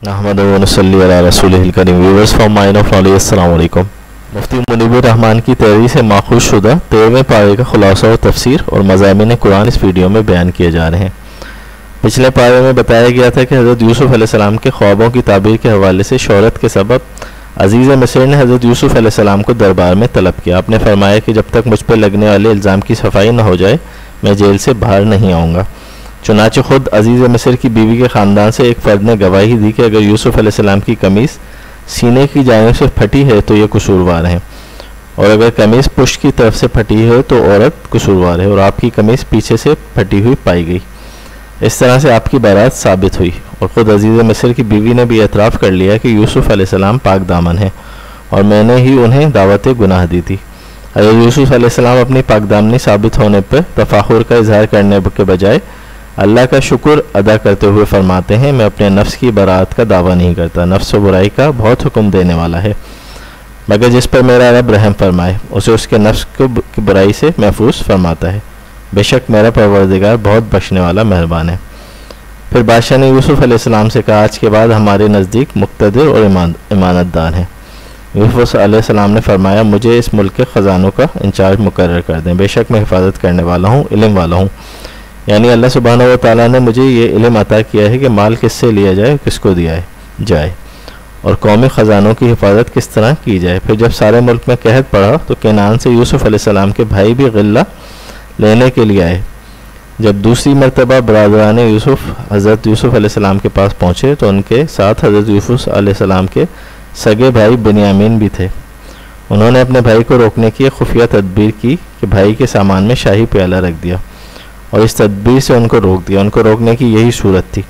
अहमदु व नसल्ली अला रसूलिहिल करीम। Viewers from mine of knowledge, अस्सलाम वालेकुम। मुफ्ती मुनीबुर रहमान की तहरीर से माखूज शुदा 13वें पारे का खुलासा और तफसीर और मज़ामिन कुरान इस वीडियो में बयान किए जा रहे हैं। पिछले पारे में बताया गया था कि हज़रत यूसुफ़ अलैहिस्सलाम के ख्वाबों की ताबीर के हवाले से शोहरत के सबब अजीज़ मिस्र ने हज़रत यूसुफ़ अलैहिस्सलाम को दरबार में तलब किया। आपने फरमाया कि जब तक मुझ पर लगने वाले इल्ज़ाम की सफाई न हो जाए मैं जेल से बाहर नहीं आऊँगा। चुनाचे खुद अजीज़ मिस्र की बीवी के ख़ानदान से एक फ़र्द ने गवाही दी कि अगर यूसुफ़ अलैहिस्सलाम की कमीज़ सीने की जानिब से फटी है तो ये कसूरवार हैं, और अगर कमीज़ पुष्ट की तरफ से फटी है तो औरत कसूरवार है, और आपकी कमीज़ पीछे से फटी हुई पाई गई। इस तरह से आपकी बारात साबित हुई, और ख़ुद अजीज़ मिस्र की बीवी ने भी एतराफ़ कर लिया कि यूसुफ़ अलैहिस्सलाम पाक दामन है और मैंने ही उन्हें दावत गुनाह दी थी। अगर यूसुफ़ अलैहिस्सलाम अपनी पाकदामनी साबित होने पर तफाखुर का इजहार करने के बजाय अल्लाह का शुक्र अदा करते हुए फरमाते हैं, मैं अपने नफ्स की बरात का दावा नहीं करता, नफ्स व बुराई का बहुत हुक्म देने वाला है, मगर जिस पर मेरा रब रहम फरमाए उसे उसके नफ्स की बुराई से महफूज फरमाता है। बेशक मेरा परवरदिगार बहुत बख्शने वाला मेहरबान है। फिर बादशाह ने यूसुफ़ अलैहिस्सलाम से कहा, आज के बाद हमारे नज़दीक मुक़तदिर और ईमानतदार हैं। यूसुफ़ अलैहिस्सलाम ने फरमाया, मुझे इस मुल्क के ख़जानों का इंचार्ज मुकर्रर कर दें, बेशक मैं हिफाजत करने वाला हूँ, इल्म वाला हूँ। यानी अल्लाह सुब्हानहू व तआला ने मुझे ये इल्म अता किया है कि माल किससे लिया जाए, किसको दिया जाए और कौमी ख़जानों की हिफाजत किस तरह की जाए। फिर जब सारे मुल्क में कहत पड़ा तो केनान से यूसुफ़ अलैहिस्सलाम के भाई भी गिल्ला लेने के लिए आए। जब दूसरी मरतबा बरादरान यूसुफ़ हज़रत यूसुफ़ अलैहिस्सलाम के पास पहुँचे तो उनके साथ हज़रत यूसुफ़ अलैहिस्सलाम के सगे भाई बिन्यामीन भी थे। उन्होंने अपने भाई को रोकने की खुफिया तदबीर की कि भाई के सामान में शाही प्याला रख दिया और इस तदबीर से उनको रोक दिया। उनको रोकने की यही सूरत थी।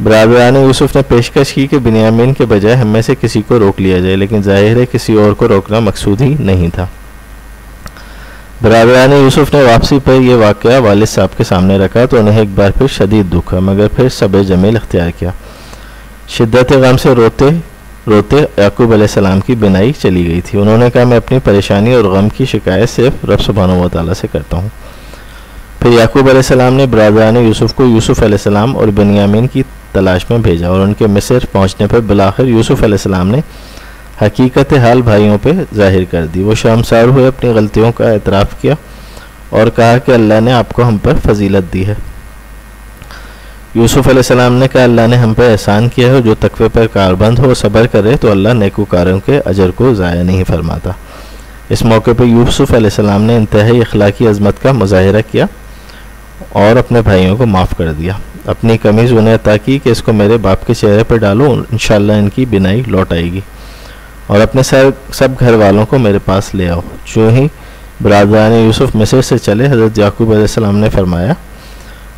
बरादरान यूसुफ़ ने पेशकश की कि बिन्यामीन के बजाय हम में से किसी को रोक लिया जाए, लेकिन जाहिर है किसी और को रोकना मकसूद ही नहीं था। बरादरान यूसुफ़ ने वापसी पर यह वाक़या वालिद साहब के सामने रखा तो उन्हें एक बार फिर शदीद दुख हुआ, मगर फिर सब्र जमील इख्तियार किया। शिद्दत गम से रोते रोते याकूब अलैहिस्सलाम की बिनाई चली गई थी। उन्होंने कहा, मैं अपनी परेशानी और गम की शिकायत सिर्फ रब सुब्हानहू व तआला से करता हूँ। फिर याकूब अलैहिस्सलाम ने बरादरान यूसुफ़ को यूसुफ़ अलैहिस्सलाम और बिन्यामीन की तलाश में भेजा, और उनके मिस्र पहुँचने पर बिलाखिर यूसुफ़ अलैहिस्सलाम ने हकीकत हाल भाइयों पे जाहिर कर दी। वो शर्मसार हुए, अपनी गलतियों का एतराफ़ किया और कहा कि अल्लाह ने आपको हम पर फजीलत दी है। यूसुफ़ अलैहिस्सलाम ने कहा, अल्लाह ने हम पर एहसान किया है, जो तकवे पर कारबंद हो सब्र करे तो अल्लाह नेकूकारों के अजर को ज़ाया नहीं फरमाता। इस मौके पर यूसुफ़ अलैहिस्सलाम ने इंतहाई अखलाकी अज़मत का मुज़ाहिरा किया और अपने भाइयों को माफ़ कर दिया। अपनी कमीज़ उन्हें अता की कि इसको मेरे बाप के चेहरे पर डालो, इंशाअल्लाह इनकी बिनाई लौट आएगी, और अपने सब घर वालों को मेरे पास ले आओ। जो ही बरादरान यूसुफ़ मिस्र से चले, हज़रत याकूब अलैहिस्सलाम ने फरमाया,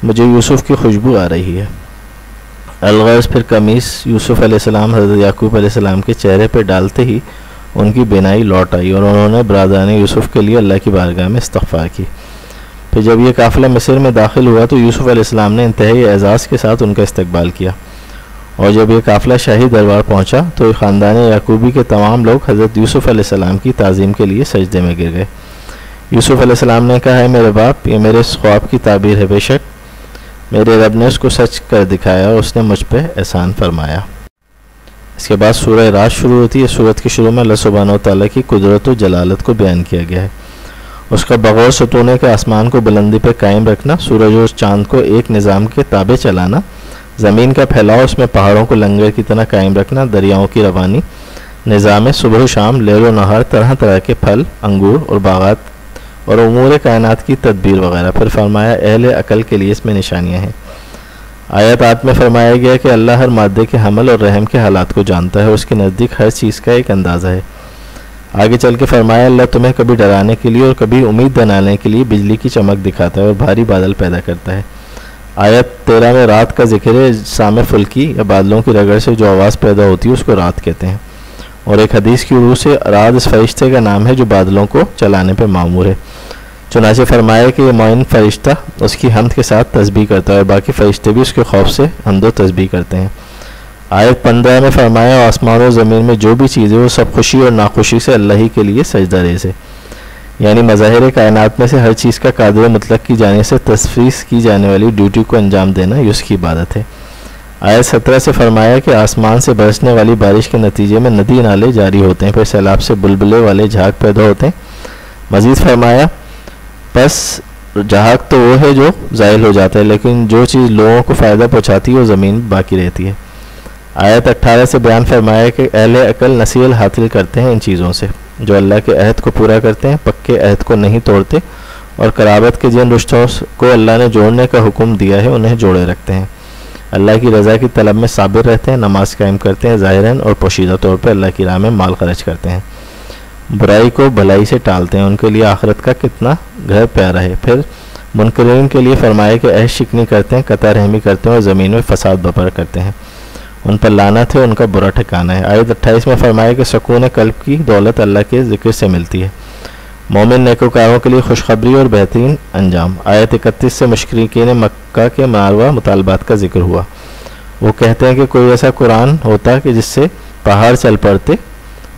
मुझे यूसुफ़ की खुशबू आ रही है। अलगर्ज़ फिर कमीज़ यूसुफ़ अलैहिस्सलाम हज़रत याकूब अलैहिस्सलाम के चेहरे पर डालते ही उनकी बिनाई लौट आई और उन्होंने बरादरान यूसुफ़ के लिए अल्लाह की बारगाह में इस्तग़फ़ार की। फिर जब ये काफ़िला मिस्र में दाखिल हुआ तो यूसुफ़ अलैहिस्सलाम ने इंतहाई एज़ाज़ के साथ उनका इस्तकबाल किया, और जब ये काफ़िला शाही दरबार पहुंचा तो ख़ानदान याकूबी के तमाम लोग हज़रत यूसुफ़ अलैहिस्सलाम की ताज़ीम के लिए सजदे में गिर गए। यूसुफ़ अलैहिस्सलाम ने कहा, है मेरे बाप, ये मेरे ख्वाब की ताबीर है, बेशक मेरे रब ने उसको सच कर दिखाया और उसने मुझ पर एहसान फरमाया। इसके बाद सूरह रात शुरू होती है। सूरत के शुरू में अल्लाह सुब्हानहू व तआला की कुदरत और जलालत को बयान किया गया है, उसका बग़ौर सतूने के आसमान को बुलंदी पर कायम रखना, सूरज और चाँद को एक निज़ाम के ताबे चलाना, ज़मीन का फैलाव उसमें पहाड़ों को लंगर की तरह कायम रखना, दरियाओं की रवानी, निज़ाम सुबह शाम लेल व नहार, तरह तरह के फल अंगूर और बागात और उमूर कायनात की तदबीर वगैरह। फिर फरमाया, अहले अकल के लिए इसमें निशानियाँ हैं। आयत आठ में फरमाया गया कि अल्लाह हर मादे के हमल और रहम के हालात को जानता है, उसके नज़दीक हर चीज़ का एक अंदाज़ा है। आगे चल के फरमाया, अल्लाह तुम्हें कभी डराने के लिए और कभी उम्मीद बनाने के लिए बिजली की चमक दिखाता है और भारी बादल पैदा करता है। आयत 13 में रात का जिक्र है। सामे फुल्की या बादलों की रगड़ से जो आवाज़ पैदा होती है उसको रात कहते हैं, और एक हदीस की रूह से रात इस फरिश्ते का नाम है जो बादलों को चलाने पर मामूर है। चुनाचे फरमाया कि ये मोइन फरिश्ता उसकी हम्द के साथ तस्बीह करता है और बाकी फरिश्ते भी उसके खौफ से हम्द तस्बीह करते हैं। आयत 15 में फरमाया, आसमान और ज़मीन में जो भी चीज़ें वो सब खुशी और नाखुशी से अल्लाह ही के लिए सजदा रेज़ है। यानी मज़ाहिर कायनात में से हर चीज़ का कादिर मुतलक की जाने से तस्फीस की जाने वाली ड्यूटी को अंजाम देना ये उसकी इबादत है। आयत 17 से फरमाया कि आसमान से बरसने वाली बारिश के नतीजे में नदी नाले जारी होते हैं, फिर सैलाब से बुलबुले वाले झाग पैदा होते हैं। मजीद फरमाया बस झाग तो वो है जो ज़ाइल हो जाता है, लेकिन जो चीज़ लोगों को फ़ायदा पहुँचाती है वो ज़मीन बाकी रहती है। आयत 18 से बयान फरमाया कि अहले अकल नसीहत हासिल करते हैं इन चीज़ों से, जो अल्लाह के अहद को पूरा करते हैं, पक्के अहद को नहीं तोड़ते, और कराबत के जिन रिश्तों को अल्लाह ने जोड़ने का हुक्म दिया है उन्हें जोड़े रखते हैं, अल्लाह की रज़ा की तलब में साबिर रहते हैं, नमाज कायम करते हैं, ज़ाहिरन और पोशीदा तौर पर अल्लाह की राह में माल खर्च करते हैं, बुराई को भलाई से टालते हैं, उनके लिए आखिरत का कितना घर प्यारा है। फिर मुनकरीन के लिए फरमाया कि अहद शिकनी करते हैं, कता रहमी करते हैं और ज़मीन में फसाद बपर करते हैं, उन पर लानत है, उनका बुरा ठिकाना है। आयत 28 में फरमाया कि सुकून कल्ब की दौलत अल्लाह के ज़िक्र से मिलती है, मोमिन नेकोकारों के लिए खुशखबरी और बेहतरीन अंजाम। आयत 31 से मुशरिकीन मक्का के मारवा मुतालबात का जिक्र हुआ। वो कहते हैं कि कोई ऐसा कुरान होता कि जिससे पहाड़ चल पड़ते,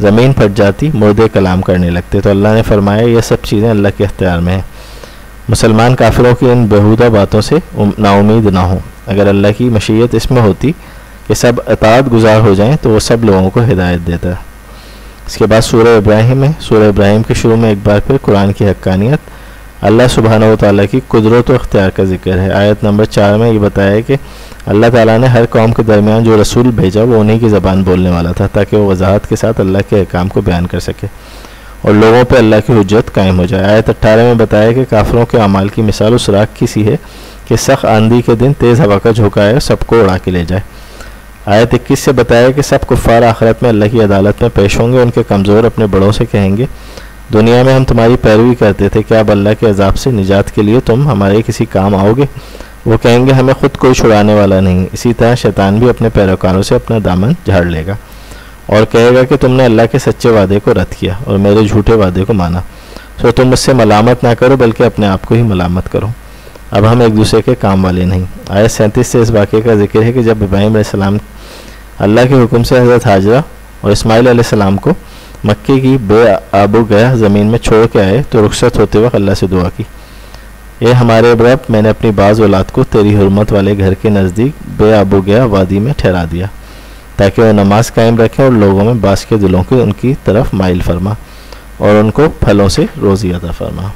ज़मीन फट जाती, मुर्दे कलाम करने लगते। तो अल्लाह ने फरमाया ये सब चीज़ें अल्लाह के अख्तियार में हैं। मुसलमान काफिरों की इन बेहुदा बातों से नाउमीद ना हो। अगर अल्लाह की मशीयत इसमें होती कि सब अताअत गुजार हो जाएं तो वो सब लोगों को हिदायत देता है। इसके बाद सूरह इब्राहिम है। सूरह इब्राहिम के शुरू में एक बार फिर कुरान की हक्कानियत, अल्लाह सुब्हानहू व तआला की कुदरत व इख्तियार का जिक्र है। आयत नंबर 4 में ये बताया कि अल्लाह ताला ने हर कौम के दरमियान जो रसूल भेजा वो उन्हीं की ज़बान बोलने वाला था, ताकि वो वजाहत के साथ अल्लाह के अहकाम को बयान कर सके और लोगों पर अल्लाह की हुज्जत कायम हो जाए। आयत 18 में बताया कि काफिरों के अमाल की मिसाल उस राख की सी है कि सख्त आंधी के दिन तेज़ हवा का झोंका है, सबको उड़ा के ले जाए। आयत 21 से बताया कि सब कुफ़ार आखिरत में अल्लाह की अदालत में पेश होंगे। उनके कमज़ोर अपने बड़ों से कहेंगे, दुनिया में हम तुम्हारी पैरवी करते थे, क्या अब अल्लाह के अजाब से निजात के लिए तुम हमारे किसी काम आओगे? वो कहेंगे हमें खुद कोई छुड़ाने वाला नहीं। इसी तरह शैतान भी अपने पैरोकारों से अपना दामन झाड़ लेगा और कहेगा कि तुमने अल्लाह के सच्चे वादे को रद्द किया और मेरे झूठे वादे को माना, तो तुम मुझसे मलामत ना करो बल्कि अपने आप को ही मलामत करो। अब हम एक दूसरे के काम वाले नहीं। आयत 37 से इस वाक़े का जिक्र है कि जब इब्राहीम अलैहिस्सलाम अल्लाह के हुक्म से हज़रत हाजरा और इस्माइल अलैहिस्सलाम को मक्के की बेआबो गया ज़मीन में छोड़ के आए तो रुखसत होते वक्त अल्लाह से दुआ की, ये हमारे रब, मैंने अपनी बाज़ औलाद को तेरी हुर्मत वाले घर के नज़दीक बेआबो गया वादी में ठहरा दिया ताकि वह नमाज कायम रखें और लोगों में बास के दिलों को उनकी तरफ माइल फरमा और उनको फलों से रोज़ी अता फरमा।